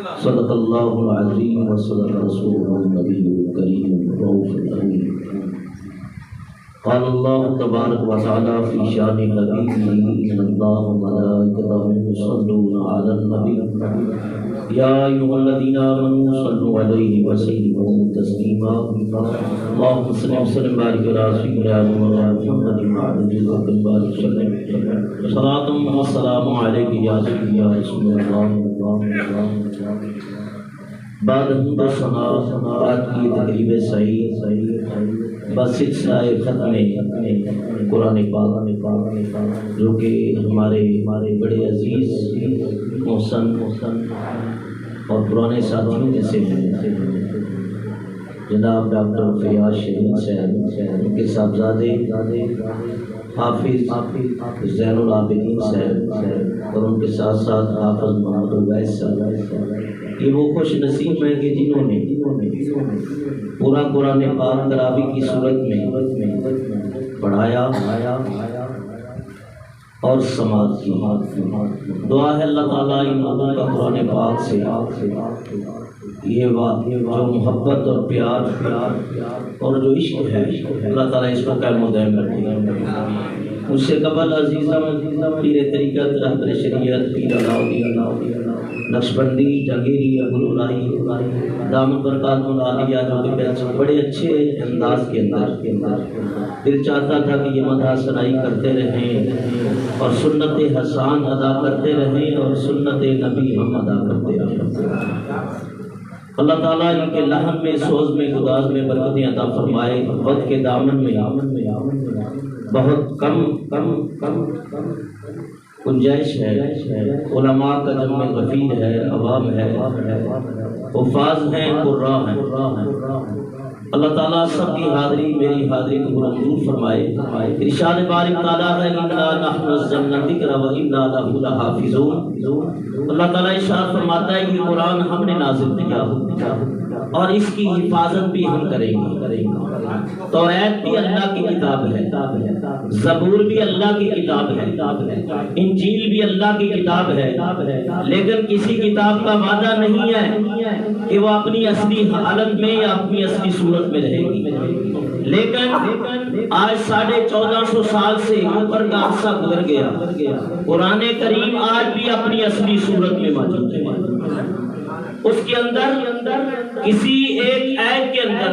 صدق اللہ العظیم و صدق رسولہ النبی الکریم الرؤوف الرحیم۔ قال اللہ تبارک و تعالی فی شان حبیبہ ان اللہ و ملائکتہ یصلون علی النبی یا ایھا الذین آمنوا صلوا علیہ وسلموا تسلیما۔ اللہم صل وسلم وبارک علی سیدنا محمد وعلی آلہ وبارک وسلم۔ صلاۃ و سلام علیک یا سیدی یا رسول اللہ۔ بعد حمد و ثنا آج کی تقریب سعید بس سلسلہ ختم قرآن پاک جو کہ ہمارے بڑے عزیز محسن اور پرانے ساتھیوں میں سے ہیں جناب ڈاکٹر فیاض شہید صاحب، ان کے صاحبزادے حافظ زین العابدین صاحب اور ان کے ساتھ ساتھ حافظ محمد اویس صاحب، یہ وہ خوش نصیب ہیں کہ جنہوں نے پورا قرآن پاک تراویح کی صورت میں پڑھایا اور سماعت کی۔ دعا ہے اللہ تعالیٰ ان لوگوں کا قرآن پاک سے یہ جو محبت اور پیار اور جو عشق ہے اللہ تعالیٰ اس کو قائم و دائم رکھے۔ مجھ سے قبل عزیزم پیر طریقت رہبر شریعت پیر علاؤدین نقشبندی جاگیری ابوالعلائی دامت برکات العالیہ جو کہ بڑے اچھے انداز کے اندر دل چاہتا تھا کہ یہ مدح ثنائی کرتے رہیں اور سنت حسان ادا کرتے رہیں اور سنت نبی ہم ادا کرتے رہیں۔ اللہ تعالیٰ ان کے لحن میں سوز میں گداز میں برکتیں عطا فرمائے۔ وقت کے دامن میں بہت کم گنجائش ہے، علماء کا جمع غفیر ہے، عوام ہے، حفاظ ہیں، قراء ہیں۔ اللہ تعالیٰ سب کی حاضری میری حاضری کو منظور فرمائے۔ ارشاد بارک تعالیٰ ہے انا نحن نزلنا الذکر و انا لہ لحافظون۔ اللہ تعالیٰ ارشاد فرماتا ہے کہ قرآن ہم نے نازل کیا اور اس کی حفاظت بھی ہم کریں گے۔ توریت بھی اللہ کی کتاب ہے، زبور بھی اللہ کی کتاب ہے، انجیل بھی اللہ کی کتاب ہے، لیکن کسی کتاب کا وعدہ نہیں ہے کہ وہ اپنی اصلی حالت میں یا اپنی اصلی صورت میں رہے گی، لیکن آج 1450 سال سے اوپر کا عرصہ گزر گیا، قرآن کریم آج بھی اپنی اصلی صورت میں موجود ہے۔ اس کے اندر کسی ایک آیت کے اندر،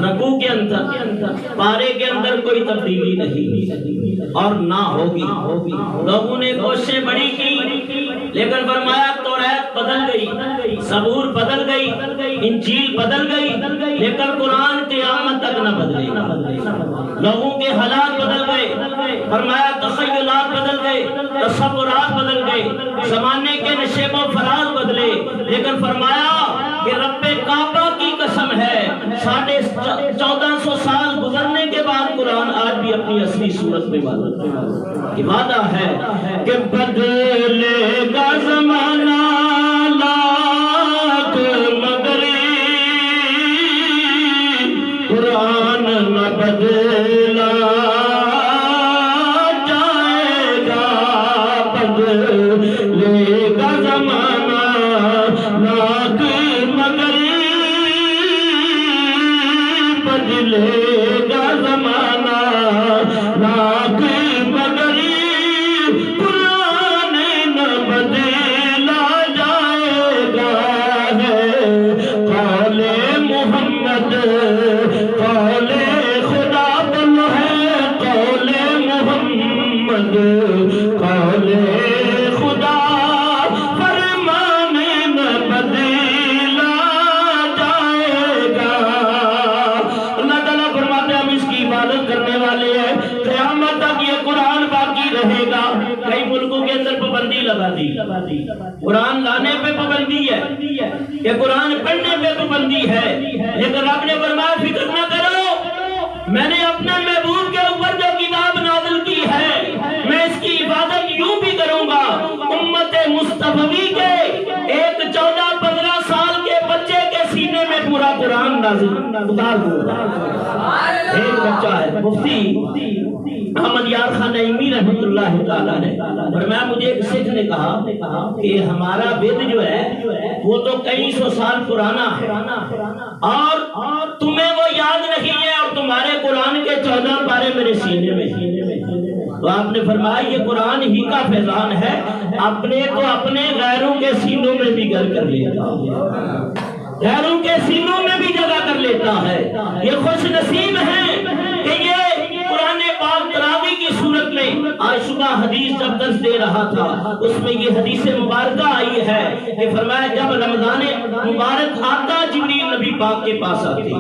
رکوع کے اندر، پارے کے اندر کوئی تبدیلی نہیں اور نہ ہوگی۔ لوگوں نے کوششیں بڑی کی لیکن فرمایا توریت بدل گئی، زبور بدل گئی، انجیل بدل گئی، لیکن قرآن قیامت تک نہ بدلے۔ لوگوں کے حالات بدل گئے، فرمایا تخیلات بدل گئے، تصورات بدل گئے، زمانے کے نشیب و فراز بدلے، لیکن فرمایا کہ رب کعبہ کی قسم ہے 1450 سال گزرنے کے بعد قرآن آج بھی اپنی اصلی صورت میں موجود ہے۔ وعدہ ہے کہ بدلے گا زمانہ لاکھ مگری، قرآن نہ بدلا جائے گا، بدلے گا زمانہ لاکھ مگری، بدلے گا زمانہ لاکھ مگری، قرآن نہ بدلا جائے گا۔ ہے قول محمد قول خدا بن ہے، قول محمد قول خدا، فرمان نہ بدلا جائے گا۔ اللہ تعالیٰ فرماتے ہیں ہم اس کی عبادت کرنے والے ہیں، قیامت تک یہ قرآن باقی رہے گا۔ کئی ملکوں کے اندر پابندی لگا دی، قرآن لانے پہ پابندی ہے، کہ قرآن پڑھنے پہ پابندی ہے، لیکن رب نے فرمایا فکر نہ کرو، میں نے اپنے محبوب کے اوپر جو کتاب نازل کی ہے میں اس کی عبادت یوں بھی کروں گا۔ امت مصطفی کے ایک 14-15 سال کے بچے کے سینے میں پورا قرآن نازل اتار دوں گا۔ ایک بچہ ہے مفتی احمد یار خان نعیمی رحمۃ اللہ تعالیٰ نے فرمایا مجھے ایک سکھ نے کہا کہ ہمارا وید جو ہے وہ تو کئی سو سال پرانا ہے اور تمہیں وہ یاد نہیں ہے اور تمہارے قرآن کے 14 پارے میرے سینے میں. تو آپ نے فرمایا یہ قرآن ہی کا فیضان ہے، اپنے تو اپنے غیروں کے سینوں میں بھی گھر کر لیتا ہے، غیروں کے سینوں میں بھی جگہ کر لیتا ہے. یہ خوش نصیب ہے کہ یہ قرآن پاک تراویح کی صورت میں آج صبح حدیث جب درس دے رہا تھا اس میں یہ حدیث مبارکہ آئی ہے کہ فرمایا جب رمضان مبارک آتا جبریل نبی پاک کے پاس آتے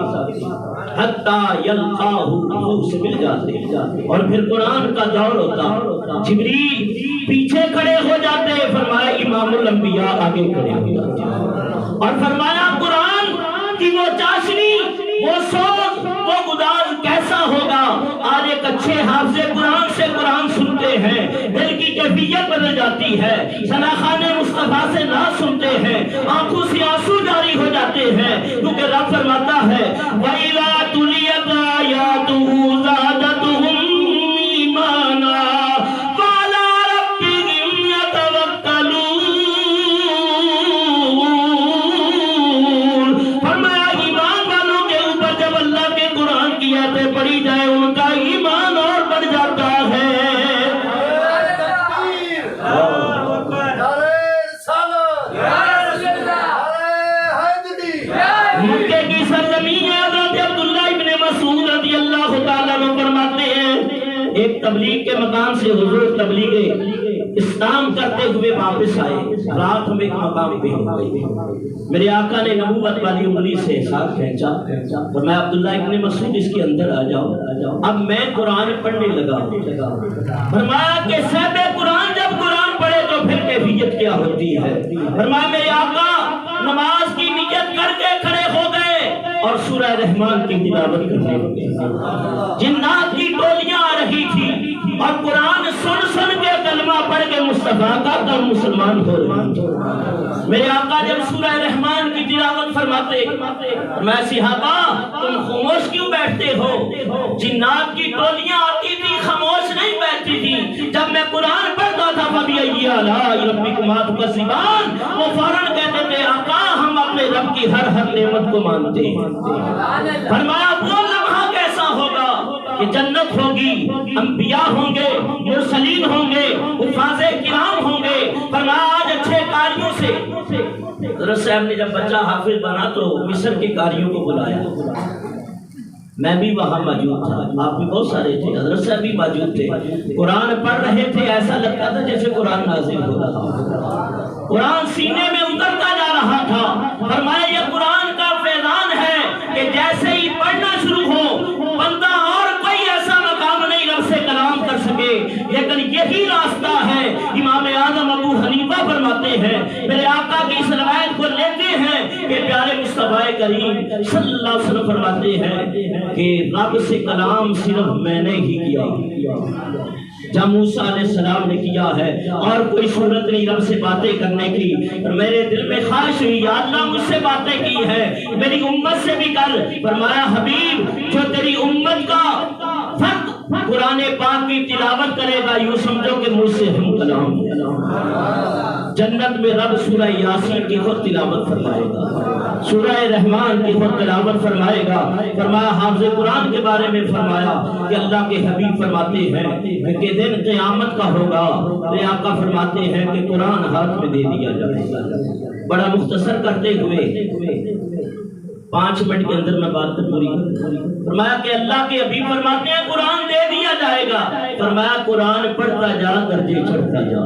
حتی یلقاہ سے مل جاتے اور پھر قرآن کا دور ہوتا، جبریل پیچھے کھڑے ہو جاتے، فرمایا امام الانبیاء آگے کھڑے ہو جاتے اور فرمایا قرآن کی وہ چاشنی، وہ سوز، وہ گداز کیسا ہوگا. آج ایک اچھے حافظ قرآن سے قرآن سنتے ہیں، دل کی کیفیت بدل جاتی ہے، شناخان مصطفیٰ سے نعت سنتے ہیں، آنکھوں سے آنسو جاری ہو جاتے ہیں، کیونکہ رب فرماتا ہے وَإِذَا تُلِيَتْ آيَاتُهُ زَادَتْهُمْ إِيمَانًا وَعَلَىٰ رَبِّهِمْ يَتَوَكَّلُونَ. فرمایا ایمان والوں کے اوپر جب اللہ کے قرآن کی آیتیں پڑھی جائے ان کا ایمان اور بڑھ جاتا ہے. مکے کی سرزمین حضرت عبداللہ ابن مسعود رضی اللہ تعالیٰ عنہ فرماتے ہیں ایک تبلیغ کے مقام سے حضور تبلیغ اسلام کرتے ہوئے واپس آئے، رات ہم ایک مقام پہ ہوئے، میرے آقا نے نبوت والی انگلی سے ساتھ کھینچا اور میں عبداللہ ابن مسعود اس کے اندر آ جاؤ. اب میں قرآن پڑھنے لگا، فرمایا کہ صاحب قرآن جب قرآن پڑھے تو پھر کیفیت کیا ہوتی ہے. فرمایا میرے آقا نماز کی نیت کر کے کھڑے ہو گئے اور سورہ رحمان کی تلاوت کرنے لگے. جنات کی ٹولیاں آ رہی تھی اور قرآن سن سن کے کلمہ پڑھ کے مصطفیٰ کا کم مسلمان ہو رہے. میرے آقا جب سورہ رحمان کی تلاوت فرماتے میں صحابہ تم خاموش کیوں بیٹھتے ہو؟ جنات کی ٹولیاں آتی تھی خاموش نہیں بیٹھتی تھی. جب میں قرآن پڑھتا تھا فَبِأَيِّ آلَاءِ رَبِّكُمَا تُكَذِّبَانِ وہ فوراً کہتے تھے آقا ہم اپنے رب کی ہر ہر نعمت کو مانتے ہیں. فرمایا وہ لمحہ کیسا ہوگا کہ جنت ہوگی، انبیاء ہوں گے، مرسلین ہوں گے، حفاظ کرام ہوں گے. فرمایا آج اچھے قاریوں سے حضرت صاحب نے جب بچہ حافظ بنا تو مصر کے قاریوں کو بلایا، میں بھی وہاں موجود تھا، آپ بھی بہت سارے تھے، حضرت صاحب بھی موجود تھے. قرآن پڑھ رہے تھے، ایسا لگتا تھا جیسے قرآن نازل ہو رہا تھا، قرآن سینے میں اترتا جا رہا تھا. فرمایا یہ قرآن کا فیضان ہے کہ جیسے ہی پڑھنا شروع ہو بندہ اور کوئی ایسا مقام نہیں رب سے کلام کر سکے، لیکن یہی راستہ ہے. امام اعظم ابو حنیفہ فرماتے ہیں، میرے آقا کی اس روایت کو لیتے ہیں کہ پیارے مصطفیٰ کریم صلی اللہ علیہ وسلم فرماتے ہیں کہ رب سے کلام صرف میں نے ہی کیا جب موسیٰ علیہ السلام نے کیا ہے، اور کوئی صورت نہیں رب سے باتیں کرنے کی. اور میرے دل میں خواہش ہوئی یا اللہ مجھ سے باتیں کی ہے میری امت سے بھی کر. فرمایا حبیب جو تیری امت کا فرد قرآن پاک کی تلاوت کرے گا یوں سمجھو کہ مجھ سے ہم کلام. جنت میں رب سورہ یاسین کی خود تلاوت فرمائے گا، سورہ رحمان کی خود تلاوت فرمائے گا. فرمایا حافظ قرآن کے بارے میں فرمایا کہ اللہ کے حبیب فرماتے ہیں کہ دن قیامت کا ہوگا. میرے آقا فرماتے ہیں کہ قرآن ہاتھ میں دے دیا جائے گا. بڑا مختصر کرتے ہوئے 5 منٹ کے اندر میں بات پوری کروں. فرمایا کہ اللہ کے حبیب فرماتے ہیں قرآن دے دیا جائے گا. فرمایا قرآن پڑھتا جا درجے چڑھتا جا.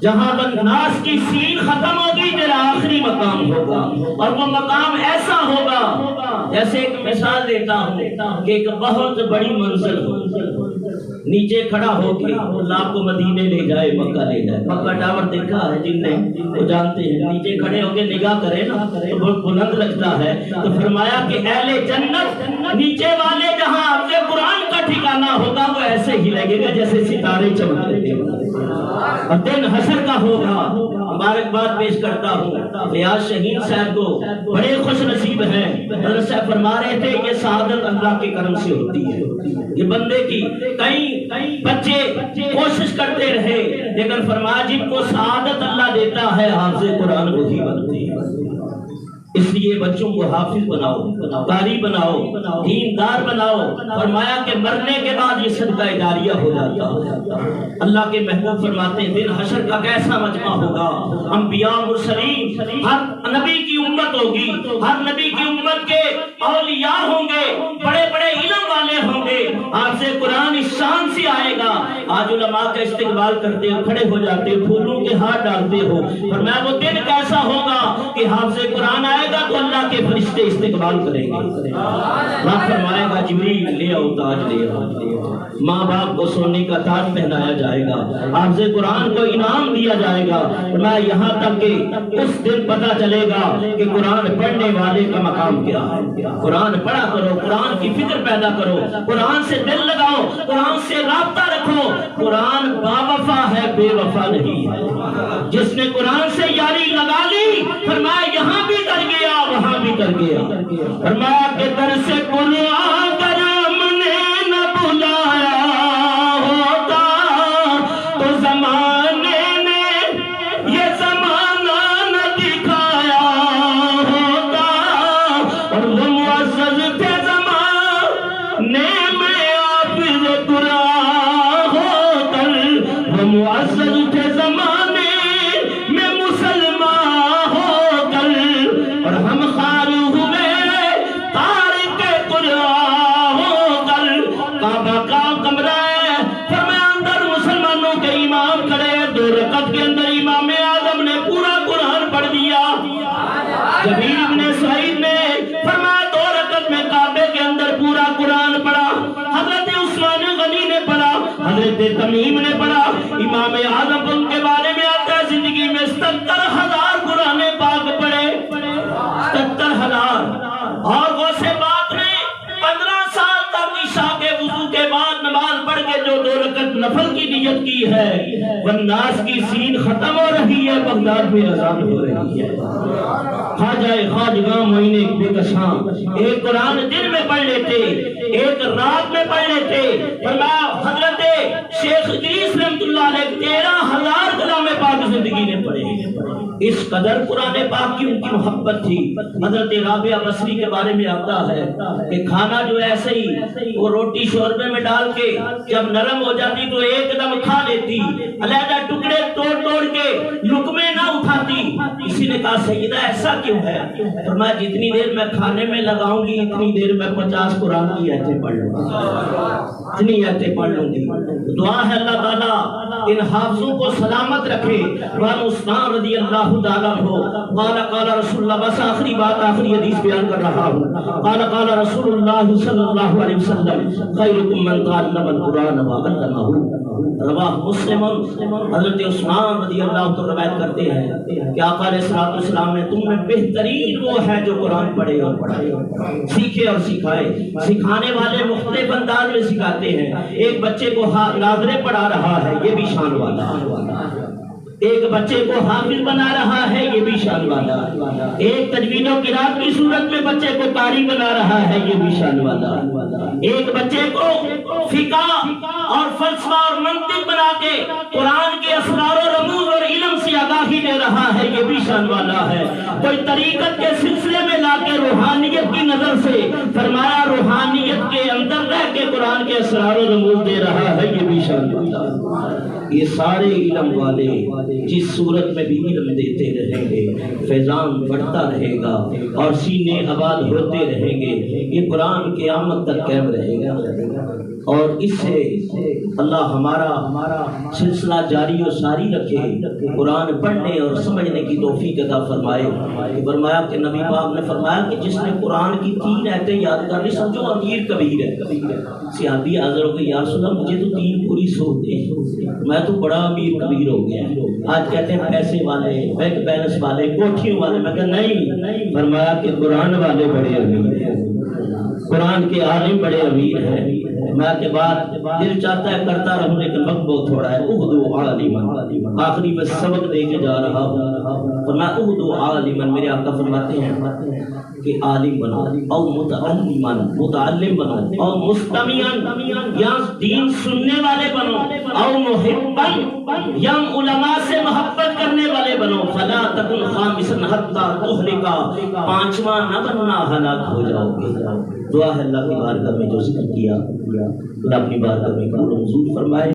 جہاں بندناس کی سین ختم ہوگی میرا آخری مقام ہوگا، اور وہ مقام ایسا ہوگا جیسے ایک مثال دیتا ہوں کہ ایک بہت بڑی منزل ہو، نیچے کھڑا ہو کے اللہ کو مدینے لے جائے، مکہ لے جائے. مکہ ٹاور دیکھا ہے جن نے وہ جانتے ہیں، نیچے کھڑے ہو کے نگاہ کرے نا تو بہت بلند لگتا ہے. تو فرمایا کہ اہل جنت نیچے والے جہاں اپنے قرآن کا ٹھکانہ ہوگا وہ ایسے ہی لگے گا جیسے ستارے چمک رہے ہیں. اور دن حشر کا ہوگا۔ مبارکباد پیش کرتا ہوں فیاض شہین صاحب کو، بڑے خوش نصیب ہیں۔ حضرت صاحب فرما رہے تھے کہ سعادت اللہ کے کرم سے ہوتی ہے۔ یہ بندے کی کئی بچے کوشش کرتے رہے، لیکن فرمایا جن کو سعادت اللہ دیتا ہے حافظ قرآن وہی بنتے ہیں۔ اس لیے بچوں کو حافظ بناؤ، قاری بناؤ، دیندار بناؤ۔ فرمایا کہ مرنے کے بعد یہ صدقہ جاریہ ہو جاتا ہے۔ اللہ کے محبوب فرماتے ہیں دن حشر کا کیسا مجمع ہوگا، انبیاء مرسلین، ہر نبی کی امت ہوگی، ہر نبی کی امت کے اولیاء ہوں گے، بڑے بڑے علم والے ہوں گے، آپ سے قرآن اس شان سے آئے گا۔ آج علماء کا استقبال کرتے ہو، کھڑے ہو جاتے ہو، پھولوں کے ہاتھ ڈالتے ہو، فرمایا وہ دن کیسا ہوگا کہ حافظ قرآن آئے گا تو اللہ کے فرشتے استقبال کریں گے۔ رب فرمائے گا جبریل لے آؤ تاج لے آؤ، ماں باپ کو سونے کا تاج پہنایا جائے گا، حافظ قرآن کو انعام دیا جائے گا۔ میں یہاں تک کہ اس دن پتہ چلے گا کہ قرآن پڑھنے والے کا مقام کیا ہے۔ قرآن پڑھا کرو، قرآن کی فکر پیدا کرو، قرآن سے دل لگاؤ، قرآن سے رابطہ رکھو۔ قرآن باوفا ہے، بے وفا نہیں ہے۔ جس نے قرآن سے یاری لگا لی، فرمایا یہاں بھی کر گیا وہاں بھی کر گیا۔ فرمایا کہ در سے قرآن کرم نے نہ بلایا ہوتا تو زمانے نے یہ زمانہ نہ دکھایا ہوتا، اور وہ معزز تھے زمانے میں حافظ قرآن ہو کر، وہ معزز تھے زمانے میں مسلمان ہو کر، اور ہم خار ہوئے تارک قرآن ہو کر۔ کعبہ کا کمرہ ہے، فرمایا اندر مسلمانوں کے امام کھڑے، 2 رکعت کے اندر امام اعظم نے پورا قرآن پڑھ دیا۔ جبیر ابن سعید نے فرمایا 2 رکعت میں کعبے کے اندر پورا قرآن پڑھا۔ حضرت عثمان غنی نے پڑھا، حضرت تمیم نے پڑھا۔ امام اعظم ان کے بارے میں آتا ہے زندگی میں 77,000 قرآن پاک پڑھے، 77,000۔ اور غوث پاک نے 15 سال تک عشاء کے وضو کے بعد نماز پڑھ کے جو 2 رکعت نفل کی نیت کی ہے، والناس کی سین ختم ہو رہی ہے، بغداد میں اذان ہو رہی ہے۔ خواجہ خواجگاں معین بے کساں ایک قرآن دن میں پڑھ لیتے، ایک رات میں پڑھ لیتے۔ فرمایا حضرت شیخ ادریس رحمت اللہ علیہ 13,000 کلام پاک زندگی نے پڑھے۔ اس قدر قرآن پاک کی ان کی محبت تھی۔ حضرت رابعہ بصری کے بارے میں آتا ہے کہ کھانا جو ایسے ہی وہ روٹی شوربے میں ڈال کے جب نرم ہو جاتی تو ایک دم کھا لیتی، علیحدہ ٹکڑے توڑ توڑ کے لقمے نہ اٹھاتی۔ کسی نے کہا سیدہ ایسا کیوں ہے؟ فرمایا جتنی دیر میں کھانے میں لگاؤں گی اتنی دیر میں 50 قرآن کی آیتیں پڑھ لوں گی، اتنی آیتیں پڑھ لوں گی۔ دعا ہے اللہ تعالیٰ ان حافظوں کو سلامت رکھے۔ وان عثمان رضی اللہ تعالیٰ عنہ قال قال رسول اللہ، بس آخری بات آخری حدیث بیان کر رہا ہوں۔ قال قال رسول اللہ صلی اللہ علیہ وسلم خیرکم من تعلم القرآن وعلمہ، رواہ مسلم۔ حضرت عثمان رضی اللہ عنہ روایت کرتے ہیں کہ آقا علیہ السلام نے تم میں بہترین وہ ہے جو قرآن پڑھے اور پڑھائے، سیکھے اور سکھائے۔ سکھانے والے مختلف انداز میں سکھاتے ہیں۔ ایک بچے کو ناظرے پڑھا رہا ہے، یہ بھی شان والا ہے۔ ایک بچے کو حافظ بنا رہا ہے، یہ بھی شان والا۔ ایک تجوید و قرات کی صورت میں بچے کو قاری بنا رہا ہے، یہ بھی شان والا۔ ایک بچے کو فقہ اور فلسفہ اور منطق بنا کے قرآن کے اسرار و رموز اور علم سے آگاہی دے رہا ہے، یہ بھی شان والا ہے۔ کوئی طریقت کے سلسلے میں لا کے روحانیت کی نظر سے فرمایا روحانیت کے اندر رہ کے قرآن کے اسرار و رموز دے رہا ہے، یہ بھی شان والا۔ یہ سارے علم والے جس صورت میں بھی علم دیتے رہیں گے فیضان بڑھتا رہے گا اور سینے آباد ہوتے رہیں گے۔ یہ قرآن قیامت تک قائم رہے گا اور اس سے اللہ ہمارا سلسلہ جاری و ساری رکھے، قرآن پڑھنے اور سمجھنے کی توفیق عطا فرمائے۔ فرمایا کہ نبی پاک نے فرمایا کہ جس نے قرآن کی 3 آیتیں یاد کر لی سمجھو امیر کبیر ہے۔ صحابی حاضر ہو گئے یا رسول اللہ مجھے تو 3 پوری سوچتے ہیں، میں تو بڑا امیر کبیر ہو گیا۔ آج کہتے ہیں پیسے والے، بینک بیلنس والے، کوٹھیوں والے، میں کہا نہیں، فرمایا کہ قرآن والے بڑے امیر ہیں، قرآن کے عالم بڑے امیر ہیں۔ میں کے بعد دل چاہتا ہے کرتا رہوں لیکن وقت بہت تھوڑا ہے. اہدو عالما، آخری میں سبق دے کے جا رہا ہوں. فرمایا اہدو عالما، میرے آقا فرماتے ہیں کہ عالم بنو او متعلما، متعلم بنو او مستمعا، یا دین سننے والے بنو، او محبا، یا علماء سے محبت کرنے والے بنو. فلا تکن خامسا حتی تہلکا، پانچواں نہ بننا ہلاک ہو جاؤ گے. دعا ہے اللہ کی بارگاہ میں جو ذکر کیا اللہ اپنی بارگاہ میں قبول و منظور فرمائے.